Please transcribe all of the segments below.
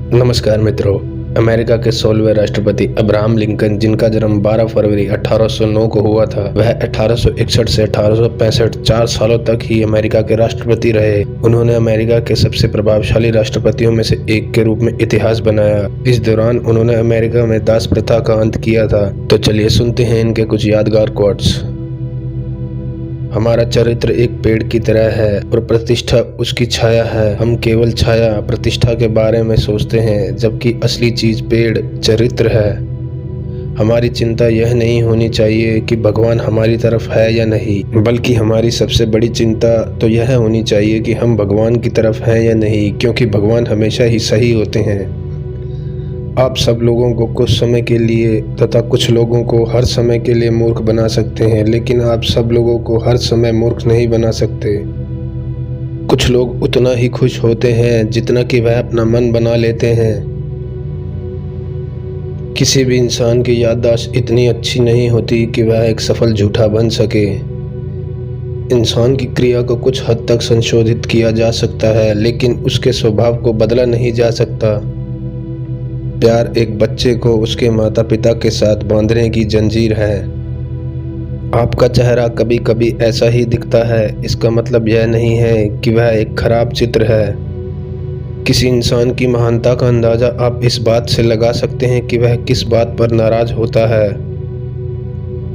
नमस्कार मित्रों। अमेरिका के 16वें राष्ट्रपति अब्राहम लिंकन, जिनका जन्म 12 फरवरी 1809 को हुआ था, वह 1861 से 1865 4 सालों तक ही अमेरिका के राष्ट्रपति रहे। उन्होंने अमेरिका के सबसे प्रभावशाली राष्ट्रपतियों में से एक के रूप में इतिहास बनाया। इस दौरान उन्होंने अमेरिका में दास प्रथा का अंत किया था। तो चलिए सुनते हैं इनके कुछ यादगार कोट्स। हमारा चरित्र एक पेड़ की तरह है और प्रतिष्ठा उसकी छाया है। हम केवल छाया प्रतिष्ठा के बारे में सोचते हैं, जबकि असली चीज पेड़ चरित्र है। हमारी चिंता यह नहीं होनी चाहिए कि भगवान हमारी तरफ है या नहीं, बल्कि हमारी सबसे बड़ी चिंता तो यह होनी चाहिए कि हम भगवान की तरफ हैं या नहीं, क्योंकि भगवान हमेशा ही सही होते हैं। आप सब लोगों को कुछ समय के लिए तथा कुछ लोगों को हर समय के लिए मूर्ख बना सकते हैं, लेकिन आप सब लोगों को हर समय मूर्ख नहीं बना सकते। कुछ लोग उतना ही खुश होते हैं जितना कि वह अपना मन बना लेते हैं। किसी भी इंसान की याददाश्त इतनी अच्छी नहीं होती कि वह एक सफल झूठा बन सके। इंसान की क्रिया को कुछ हद तक संशोधित किया जा सकता है, लेकिन उसके स्वभाव को बदला नहीं जा सकता। प्यार एक बच्चे को उसके माता पिता के साथ बांधने की जंजीर है। आपका चेहरा कभी कभी ऐसा ही दिखता है, इसका मतलब यह नहीं है कि वह एक खराब चित्र है। किसी इंसान की महानता का अंदाजा आप इस बात से लगा सकते हैं कि वह किस बात पर नाराज होता है।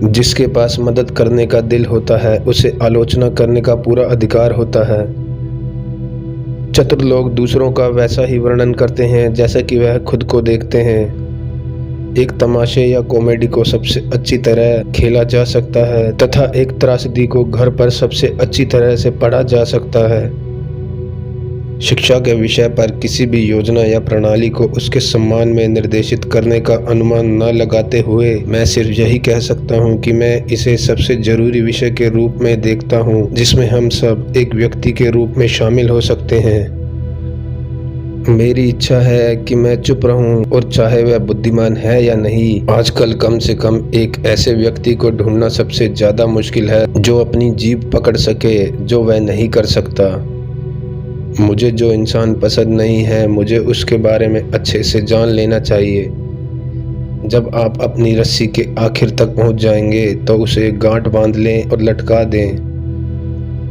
जिसके पास मदद करने का दिल होता है, उसे आलोचना करने का पूरा अधिकार होता है। चतुर लोग दूसरों का वैसा ही वर्णन करते हैं जैसा कि वह खुद को देखते हैं। एक तमाशे या कॉमेडी को सबसे अच्छी तरह खेला जा सकता है तथा एक त्रासदी को घर पर सबसे अच्छी तरह से पढ़ा जा सकता है। शिक्षा के विषय पर किसी भी योजना या प्रणाली को उसके सम्मान में निर्देशित करने का अनुमान न लगाते हुए मैं सिर्फ यही कह सकता हूं कि मैं इसे सबसे जरूरी विषय के रूप में देखता हूं, जिसमें हम सब एक व्यक्ति के रूप में शामिल हो सकते हैं। मेरी इच्छा है कि मैं चुप रहूं, और चाहे वह बुद्धिमान है या नहीं। आजकल कम से कम एक ऐसे व्यक्ति को ढूंढना सबसे ज्यादा मुश्किल है जो अपनी जीभ पकड़ सके, जो वह नहीं कर सकता। मुझे जो इंसान पसंद नहीं है, मुझे उसके बारे में अच्छे से जान लेना चाहिए। जब आप अपनी रस्सी के आखिर तक पहुंच जाएंगे तो उसे गांठ बांध लें और लटका दें।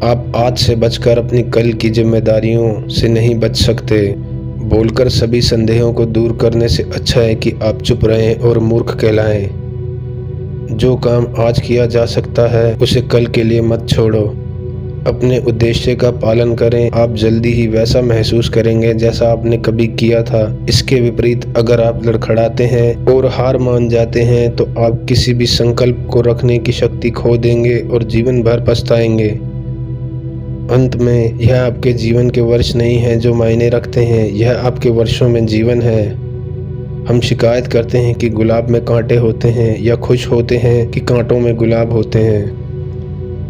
आप आज से बचकर अपनी कल की जिम्मेदारियों से नहीं बच सकते। बोलकर सभी संदेहों को दूर करने से अच्छा है कि आप चुप रहें और मूर्ख कहलाएं। जो काम आज किया जा सकता है उसे कल के लिए मत छोड़ो। अपने उद्देश्य का पालन करें, आप जल्दी ही वैसा महसूस करेंगे जैसा आपने कभी किया था। इसके विपरीत अगर आप लड़खड़ाते हैं और हार मान जाते हैं तो आप किसी भी संकल्प को रखने की शक्ति खो देंगे और जीवन भर पछताएंगे। अंत में यह आपके जीवन के वर्ष नहीं है जो मायने रखते हैं, यह आपके वर्षों में जीवन है। हम शिकायत करते हैं कि गुलाब में कांटे होते हैं, या खुश होते हैं कि कांटों में गुलाब होते हैं।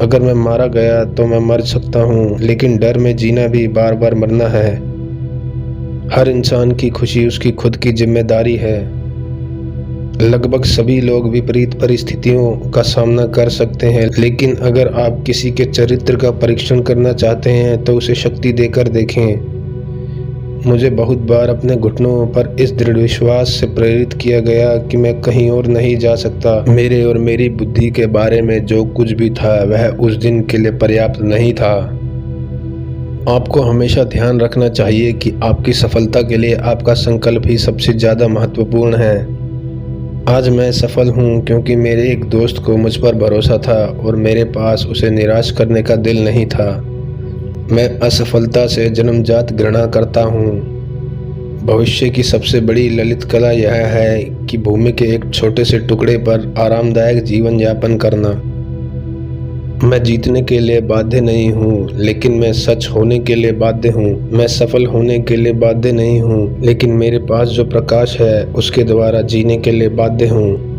अगर मैं मारा गया तो मैं मर सकता हूँ, लेकिन डर में जीना भी बार बार मरना है। हर इंसान की खुशी उसकी खुद की जिम्मेदारी है। लगभग सभी लोग विपरीत परिस्थितियों का सामना कर सकते हैं, लेकिन अगर आप किसी के चरित्र का परीक्षण करना चाहते हैं तो उसे शक्ति देकर देखें। मुझे बहुत बार अपने घुटनों पर इस दृढ़ विश्वास से प्रेरित किया गया कि मैं कहीं और नहीं जा सकता। मेरे और मेरी बुद्धि के बारे में जो कुछ भी था वह उस दिन के लिए पर्याप्त नहीं था। आपको हमेशा ध्यान रखना चाहिए कि आपकी सफलता के लिए आपका संकल्प ही सबसे ज़्यादा महत्वपूर्ण है। आज मैं सफल हूँ क्योंकि मेरे एक दोस्त को मुझ पर भरोसा था और मेरे पास उसे निराश करने का दिल नहीं था। मैं असफलता से जन्मजात घृणा करता हूँ। भविष्य की सबसे बड़ी ललित कला यह है कि भूमि के एक छोटे से टुकड़े पर आरामदायक जीवन यापन करना। मैं जीतने के लिए बाध्य नहीं हूँ, लेकिन मैं सच होने के लिए बाध्य हूँ। मैं सफल होने के लिए बाध्य नहीं हूँ, लेकिन मेरे पास जो प्रकाश है उसके द्वारा जीने के लिए बाध्य हूँ।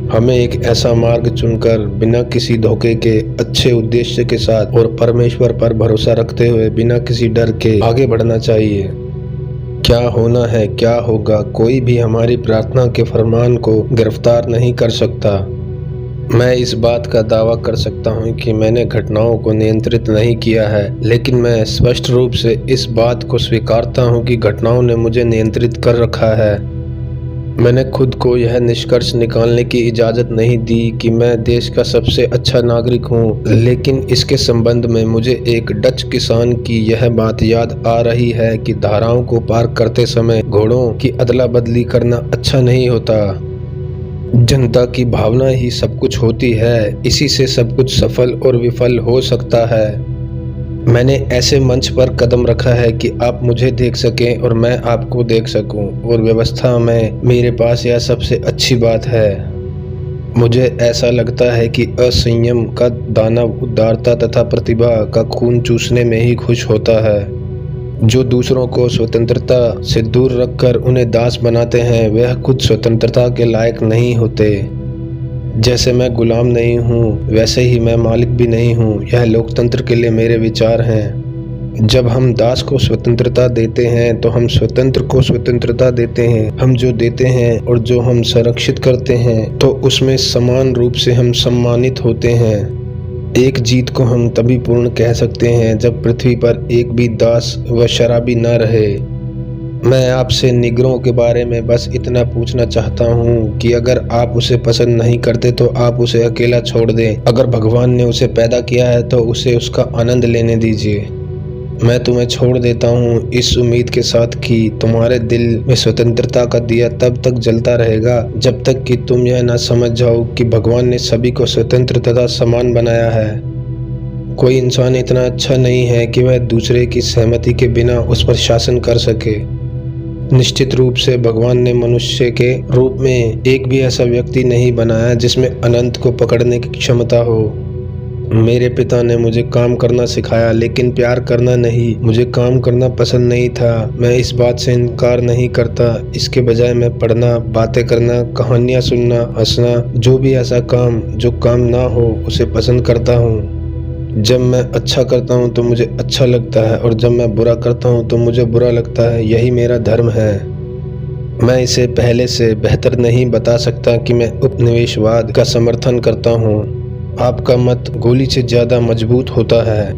हमें एक ऐसा मार्ग चुनकर बिना किसी धोखे के, अच्छे उद्देश्य के साथ और परमेश्वर पर भरोसा रखते हुए बिना किसी डर के आगे बढ़ना चाहिए। क्या होना है क्या होगा, कोई भी हमारी प्रार्थना के फरमान को गिरफ्तार नहीं कर सकता। मैं इस बात का दावा कर सकता हूं कि मैंने घटनाओं को नियंत्रित नहीं किया है, लेकिन मैं स्पष्ट रूप से इस बात को स्वीकारता हूं कि घटनाओं ने मुझे नियंत्रित कर रखा है। मैंने खुद को यह निष्कर्ष निकालने की इजाज़त नहीं दी कि मैं देश का सबसे अच्छा नागरिक हूं, लेकिन इसके संबंध में मुझे एक डच किसान की यह बात याद आ रही है कि धाराओं को पार करते समय घोड़ों की अदला बदली करना अच्छा नहीं होता। जनता की भावना ही सब कुछ होती है, इसी से सब कुछ सफल और विफल हो सकता है। मैंने ऐसे मंच पर कदम रखा है कि आप मुझे देख सकें और मैं आपको देख सकूं, और व्यवस्था में मेरे पास यह सबसे अच्छी बात है। मुझे ऐसा लगता है कि असंयम का दानव उदारता तथा प्रतिभा का खून चूसने में ही खुश होता है। जो दूसरों को स्वतंत्रता से दूर रखकर उन्हें दास बनाते हैं, वह खुद स्वतंत्रता के लायक नहीं होते। जैसे मैं गुलाम नहीं हूँ, वैसे ही मैं मालिक भी नहीं हूँ। यह लोकतंत्र के लिए मेरे विचार हैं। जब हम दास को स्वतंत्रता देते हैं तो हम स्वतंत्र को स्वतंत्रता देते हैं। हम जो देते हैं और जो हम संरक्षित करते हैं तो उसमें समान रूप से हम सम्मानित होते हैं। एक जीत को हम तभी पूर्ण कह सकते हैं जब पृथ्वी पर एक भी दास व शराबी न रहे। मैं आपसे निग्रों के बारे में बस इतना पूछना चाहता हूँ कि अगर आप उसे पसंद नहीं करते तो आप उसे अकेला छोड़ दें। अगर भगवान ने उसे पैदा किया है तो उसे उसका आनंद लेने दीजिए। मैं तुम्हें छोड़ देता हूँ इस उम्मीद के साथ कि तुम्हारे दिल में स्वतंत्रता का दिया तब तक जलता रहेगा जब तक कि तुम यह न समझ जाओ कि भगवान ने सभी को स्वतंत्र तथा समान बनाया है। कोई इंसान इतना अच्छा नहीं है कि वह दूसरे की सहमति के बिना उस पर शासन कर सके। निश्चित रूप से भगवान ने मनुष्य के रूप में एक भी ऐसा व्यक्ति नहीं बनाया जिसमें अनंत को पकड़ने की क्षमता हो। मेरे पिता ने मुझे काम करना सिखाया, लेकिन प्यार करना नहीं। मुझे काम करना पसंद नहीं था, मैं इस बात से इनकार नहीं करता। इसके बजाय मैं पढ़ना, बातें करना, कहानियाँ सुनना, हंसना, जो भी ऐसा काम जो काम ना हो उसे पसंद करता हूँ। जब मैं अच्छा करता हूँ तो मुझे अच्छा लगता है और जब मैं बुरा करता हूँ तो मुझे बुरा लगता है। यही मेरा धर्म है। मैं इसे पहले से बेहतर नहीं बता सकता कि मैं उपनिवेशवाद का समर्थन करता हूँ। आपका मत गोली से ज़्यादा मजबूत होता है।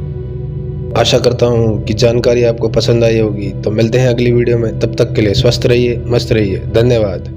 आशा करता हूँ कि जानकारी आपको पसंद आई होगी। तो मिलते हैं अगली वीडियो में। तब तक के लिए स्वस्थ रहिए, मस्त रहिए। धन्यवाद।